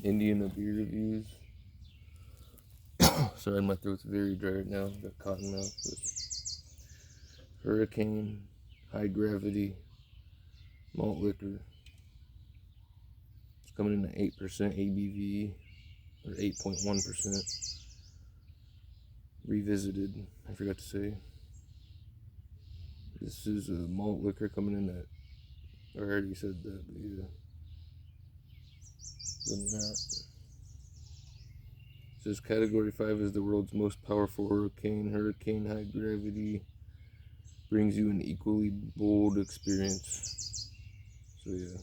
Indiana beer reviews. Sorry, my throat's very dry right now. Got cotton mouth. But Hurricane, high gravity, malt liquor. It's coming in at 8% ABV, or 8.1%. Revisited, I forgot to say. This is a malt liquor coming in at, I already said that, but yeah. Than that. It says Category 5 is the world's most powerful hurricane. Hurricane high gravity brings you an equally bold experience. So yeah.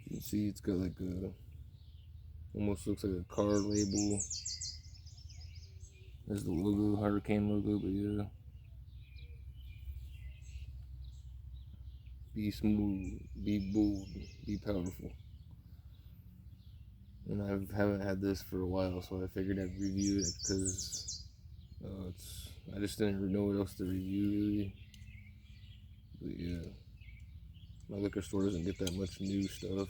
You can see it's got like a, almost looks like a car label. There's the logo, hurricane logo, but yeah. Be smooth, be bold, be powerful. And I haven't had this for a while, so I figured I'd review it because I just didn't know what else to review really. But yeah, my liquor store doesn't get that much new stuff.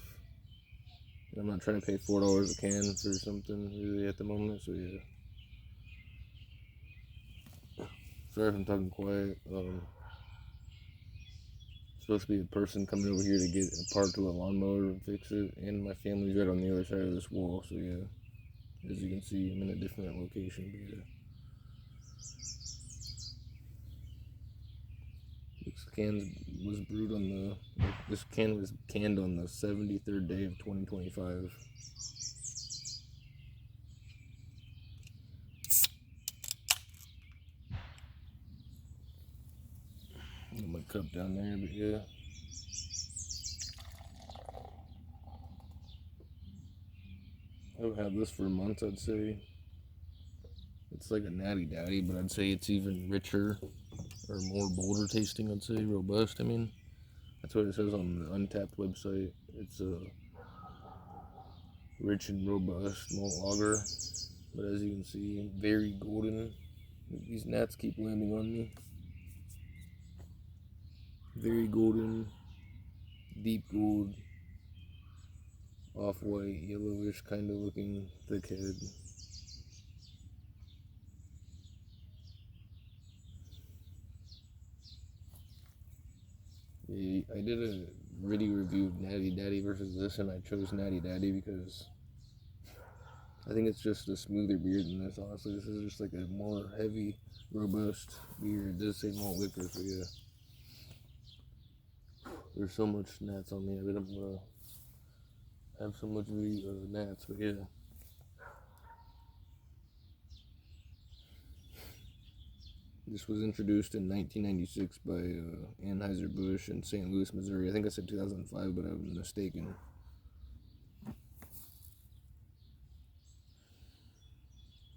And I'm not trying to pay $4 a can for something really at the moment, so yeah. Sorry if I'm talking quiet. Supposed to be a person coming over here to get a part to a lawnmower and fix it, and my family's right on the other side of this wall, so yeah. As you can see, I'm in a different location, but yeah. This can was canned on the 73rd day of 2025. Got my cup down there, but yeah. I've had this for months, I'd say. It's like a natty daddy, but I'd say it's even richer or more bolder tasting, I'd say. Robust, I mean. That's what it says on the Untapped website. It's a rich and robust malt lager. But as you can see, very golden. These gnats keep landing on me. Very golden, deep gold, off-white, yellowish kind of looking thick head. Yeah, I did a gritty review of Natty Daddy versus this, and I chose Natty Daddy because I think it's just a smoother beer than this, honestly. This is just like a more heavy, robust beer. It does say malt liquor, so yeah. There's so much gnats on me. I bet I'm gonna have so much gnats, but yeah. This was introduced in 1996 by Anheuser-Busch in St. Louis, Missouri. I think I said 2005, but I was mistaken.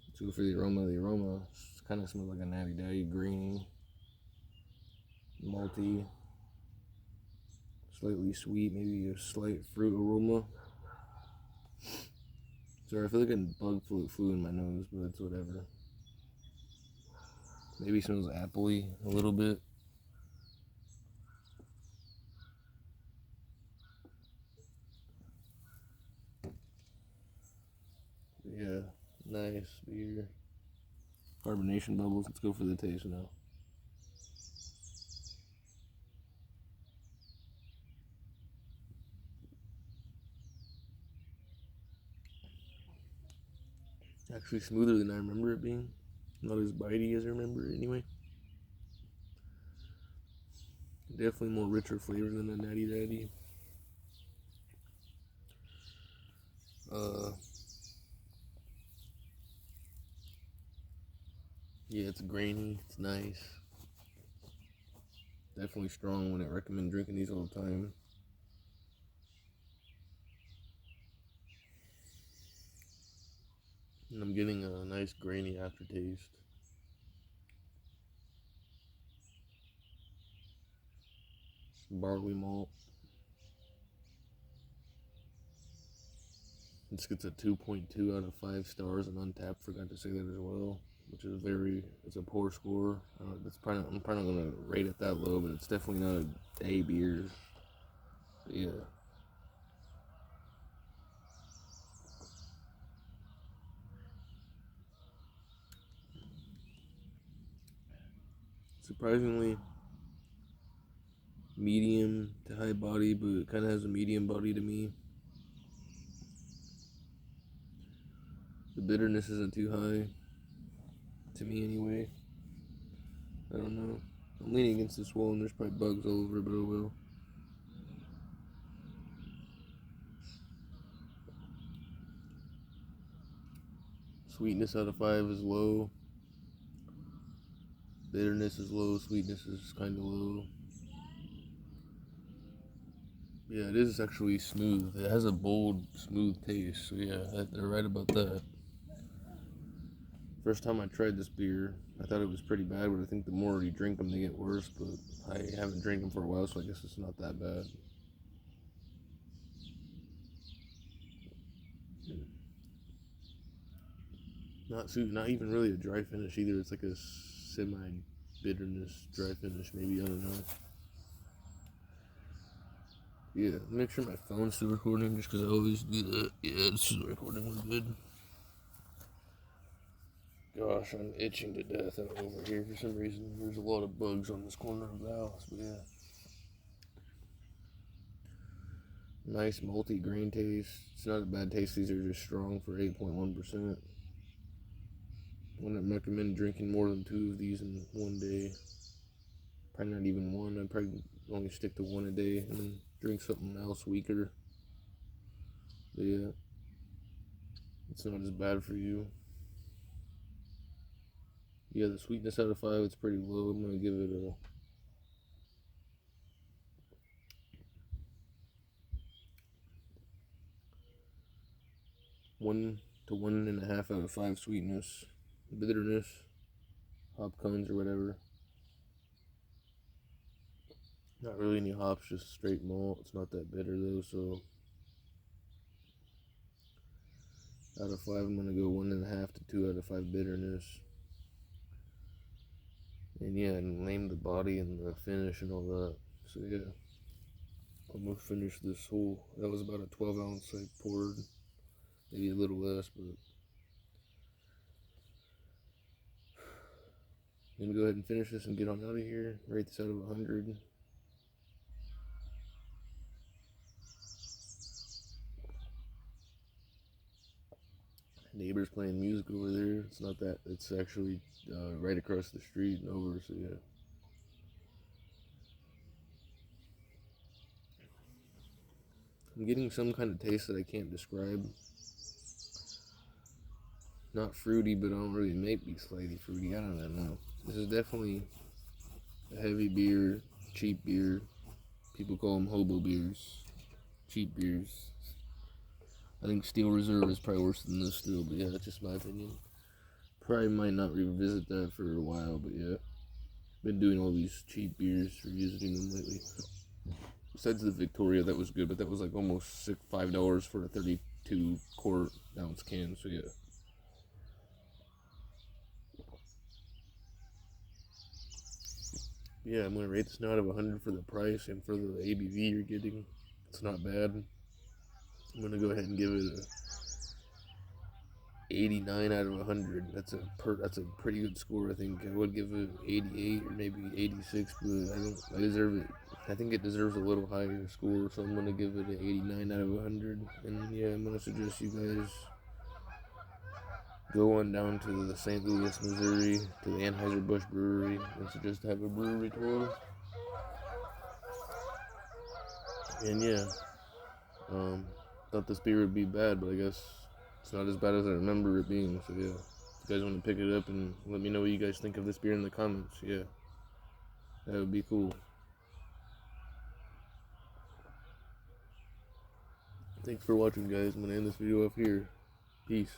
Let's go for the aroma. The aroma kind of smells like a natty daddy, greeny, malty, slightly sweet, maybe a slight fruit aroma. Sorry, I feel like a bug flew in my nose, but it's whatever. Maybe smells appley a little bit. Yeah, nice beer. Carbonation bubbles. Let's go for the taste now. Actually smoother than I remember it being. Not as bitey as I remember it anyway. Definitely more richer flavor than a Natty Daddy. Yeah, it's grainy. It's nice. Definitely strong. Wouldn't recommend drinking these all the time. And I'm getting a nice grainy aftertaste. Barley malt. This gets a 2.2 out of 5 stars on Untapped. Forgot to say that as well, which is it's a poor score. I'm probably not gonna rate it that low, but it's definitely not a beer. Yeah. Surprisingly medium to high body, but it kind of has a medium body to me. The bitterness isn't too high, to me anyway. I don't know. I'm leaning against this wall and there's probably bugs all over, but oh well. Sweetness out of 5 is low. Bitterness is low. Sweetness is kind of low. Yeah, it is actually smooth. It has a bold, smooth taste. So yeah, they're right about that. First time I tried this beer, I thought it was pretty bad, but I think the more you drink them, they get worse. But I haven't drank them for a while, so I guess it's not that bad. Not even really a dry finish either. It's like a semi-bitterness dry finish, maybe. I don't know. Yeah, make sure my phone's still recording, just because I always do that. Yeah, it's still recording. We're good. Gosh, I'm itching to death out over here for some reason. There's a lot of bugs on this corner of the house, but yeah. Nice malty grain taste. It's not a bad taste. These are just strong for 8.1%. Wouldn't recommend drinking more than 2 of these in one day. Probably not even one. I'd probably only stick to 1 a day and then drink something else weaker. But yeah, it's not as bad for you. Yeah, the sweetness out of 5, it's pretty low. I'm gonna give it a 1 to 1.5 out of 5 sweetness. Bitterness, hop cones or whatever. Not really any hops, just straight malt. It's not that bitter though, so out of 5, I'm gonna go 1.5 to 2 out of 5 bitterness. And yeah, and name the body and the finish and all that. So yeah, I'm gonna finish this whole. That was about a 12 ounce I poured, maybe a little less, but I'm gonna go ahead and finish this and get on out of here. Rate this out of 100. Neighbors playing music over there. It's not that. It's actually right across the street and over. So yeah. I'm getting some kind of taste that I can't describe. Not fruity, but I don't really make be slightly fruity. I don't know. This is definitely a heavy beer, cheap beer. People call them hobo beers, cheap beers. I think Steel Reserve is probably worse than this still, but yeah, that's just my opinion. Probably might not revisit that for a while, but yeah. Been doing all these cheap beers, revisiting them lately. Besides the Victoria, that was good, but that was like almost $5 for a 32 quart ounce can, so yeah. Yeah, I'm gonna rate this now out of 100 for the price and for the ABV you're getting. It's not bad. I'm gonna go ahead and give it a 89 out of 100. That's a pretty good score. I think I would give it 88 or maybe 86, but I deserve it. I think it deserves a little higher score, so I'm gonna give it an 89 out of 100. And yeah, I'm gonna suggest you guys go on down to the St. Louis, Missouri, to the Anheuser-Busch brewery, and suggest to have a brewery tour. And yeah, thought this beer would be bad, but I guess it's not as bad as I remember it being. So yeah, if you guys want to pick it up and let me know what you guys think of this beer in the comments, yeah, that would be cool. Thanks for watching, guys. I'm gonna end this video off here. Peace.